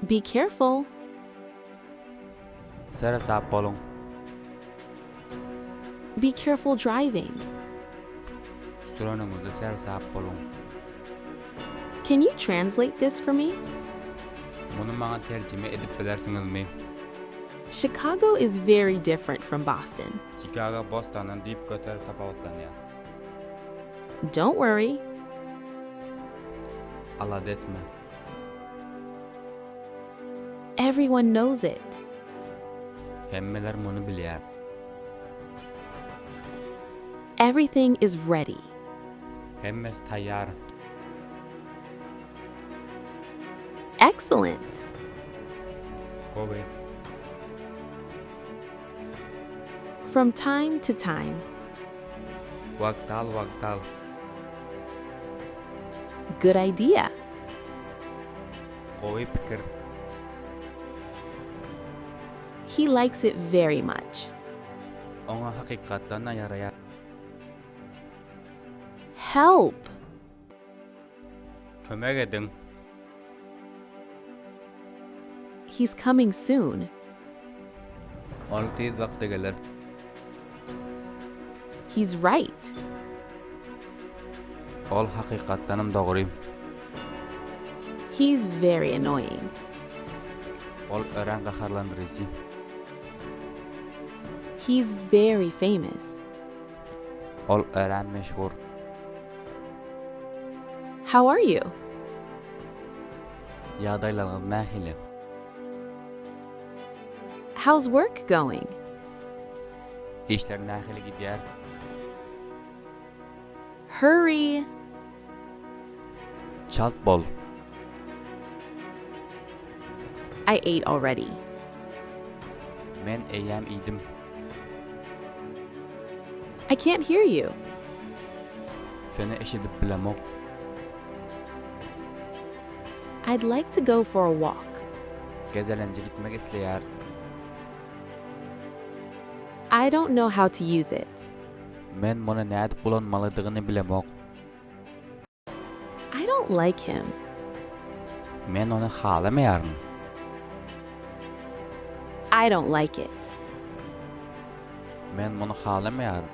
Be careful. Serasap bolun. Be careful driving. Sürönüňizde serasap bolun. Can you translate this for me? Muny maňa terjime edip bilersiňizmi? Chicago is very different from Boston. Chicago Bostondan diýip göterip tapawatlanýar. Don't worry. Alad etme. Everyone knows it. Hemmeler muny bilýär. Everything is ready. Hemmes taýýar. Excellent. Gowy. From time to time. Wagtal. Good idea. Gowy pikir. He likes it very much. Oňa hakykatdan ýaraýar. Help. Kömek ediň. He's coming soon. Ol tez wagtda geler. He's right. Ol hakykatdanam dogry. He's very annoying. Ol ören gaharlandyrıcı. He's very famous. Ol ören meşhur. How are you? Ýagdaýlaryňyz nähili? How's work going? İşler nähili gidýär? Hurry. Çalt bol. I ate already. Men eýäm idim. I can't hear you. Seni eşidip bilemok. I'd like to go for a walk. Gezelenje gitmek isleýär. I don't know how to use it. Men muny nädip bulanmalydygyny bilemok. I don't like him. Men ony halamaýarm. I don't like it. Men muny halamaýarm.